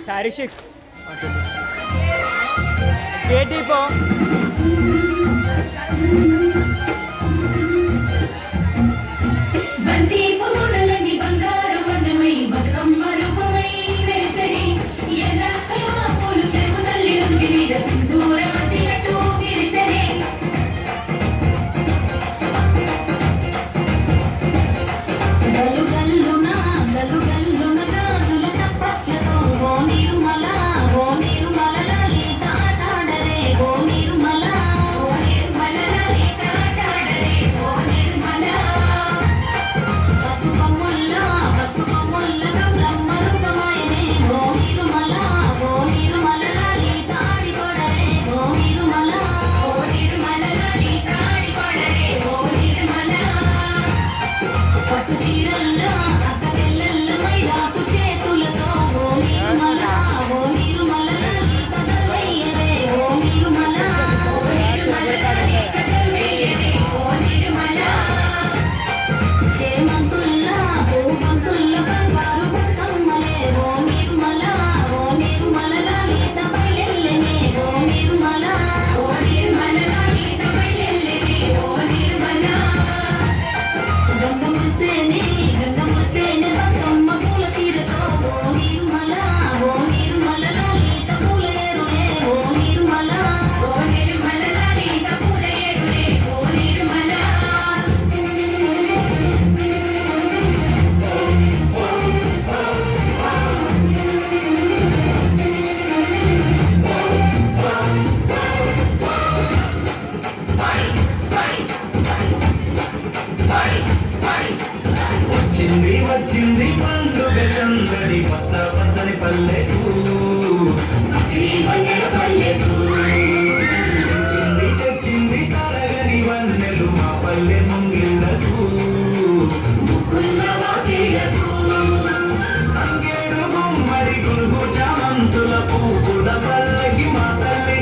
Arishik. Katie po. Bandi pagudalani bangaru varnamai batukamma rupamai verisari yerra kalva polu chervudalli nudugi meeda sindura madiyattu virisari galu galluna gadula tappatlato o nirmala lali taatadare o nirmala lali taatadare o nirmala పసుపు కొమ్ముల్ల గౌరమ్మ రూపమాయనే ఓ నిర్మల లాలి తాడి కొడరే ఓ నిర్మల లాలి తాడి కొడరే ఓ నిర్మల పట్టు చీరల్లో అక్క తెల్లల్ల మైదాకు చేతులతో ఓ నిర్మల లాలి కదర్వయ్యరే ఓ నిర్మల లాలి కదర్వయ్యరే ఓ నిర్మల చేమంతుల్లా పూమంతుల్ల బంగారు బతుకమ్మలే ఓ నిర్మల లలిత బయలెల్లెనే ఓ నిర్మల లలిత బయలెల్లెనే ఓ నిర్మల గంగ మురిసేనే బతుకమ్మ పూల తీరతో ఓ నిర్మల లలిత పూల ఏరులే ఓ నిర్మల లలిత పూల ఏరులే ఓ నిర్మల వచ్చింది పండుగ సందడి పచ్చని పల్లెకు